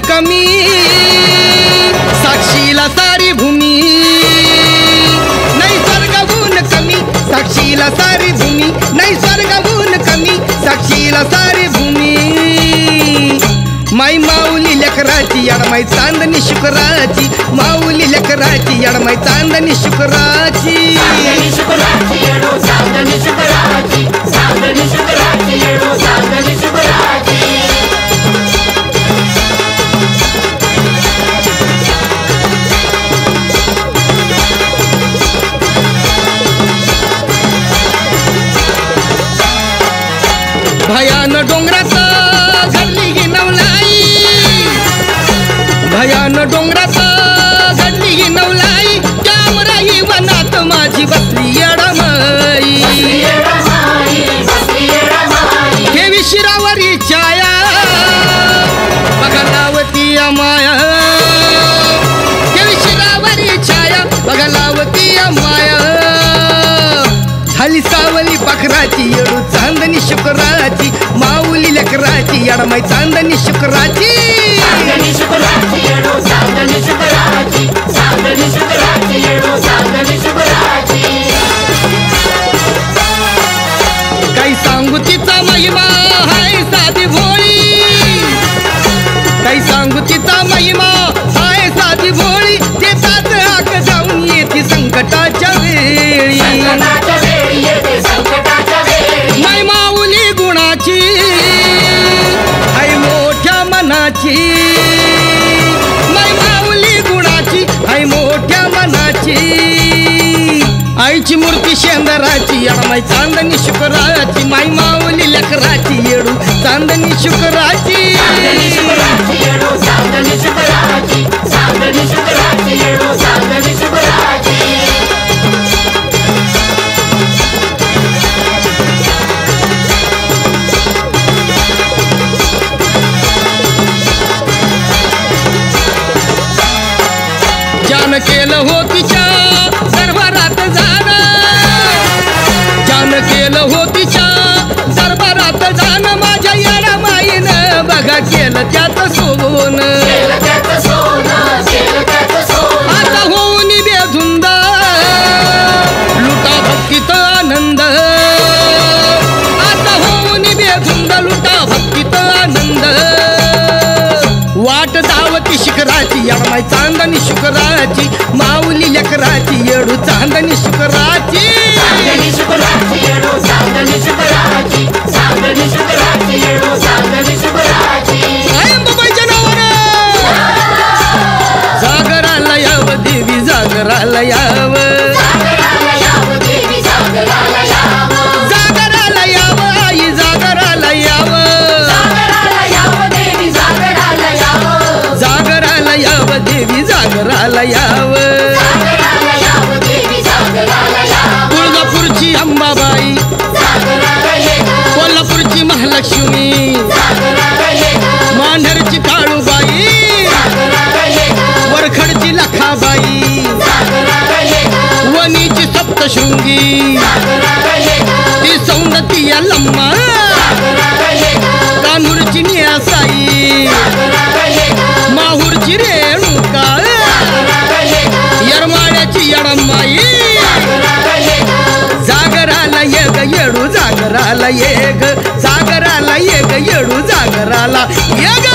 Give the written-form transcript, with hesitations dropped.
कमी साक्षीला सारी भूमी नैसर्गहून कमी साक्षीला सारी भूमी नैसर्गहून कमी साक्षीला सारी भूमी माई माऊली लेकराची याडमाई चांदणी शुक्राची माऊली लेकराची याडमाई चांदणी शुक्राची भयान डोंगरात घडली ही नवलाई भयान डोंगरात घडली ही नवलाई त्यावरही वनात माझी बसली येडमाई देवी शिरावरी छाया बघा लावती माया देवी शिरावरी छाया बघा लावती माया झाली सावली पाखराची येडू चांदणी शुक्राची माऊली लेकराची याडमाई चांदणी शुक्राची काही सांगू तिचा महिमा हाय साधी भोळी काही सांगू तिचा महिमा हाय साधी भोळी देतात हाक जाऊन येते संकटाच्या वेळी माय माऊली गुणाची हाय मोठ्या मनाची माय माऊली गुणाची हाय मोठ्या मनाची आईची मूर्ती शेंदराची याडमाई चांदणी शुक्राची माय माऊली लेकराची येडू चांदणी शुक्राची जान केलं हो तिच्या दरबारात जाणं जान केलं हो तिच्या दरबारात जाणं माझ्या येडमाईनं बघा केलं त्यात सोनं आता होऊन बेधुंद लुटा भक्तीत आनंद आता होऊन बेधुंद लुटा भक्तीत आनंद वाट धावती शिखराची याडमाई चांदणी शुक्राची माऊली लेकराची येडू चांदणी शुक्राची जागराला याव देवी जागराला याव जागराला याव आई जागराला याव जागराला याव देवी जागराला याव तुळजापूरची अंबाबाई कोल्हापूरची महालक्ष्मी मांढरची काळूबाई वरखडची लखाबाई वनीची सप्तशृंगी ती सौंदती लम्मा कान्हूरची नियासाई माहूरची रेणुका येरमाळ्याची येडमाई जागराला ये ग येडू जागराला ये ग जागराला ये ग येडू जागराला ये ग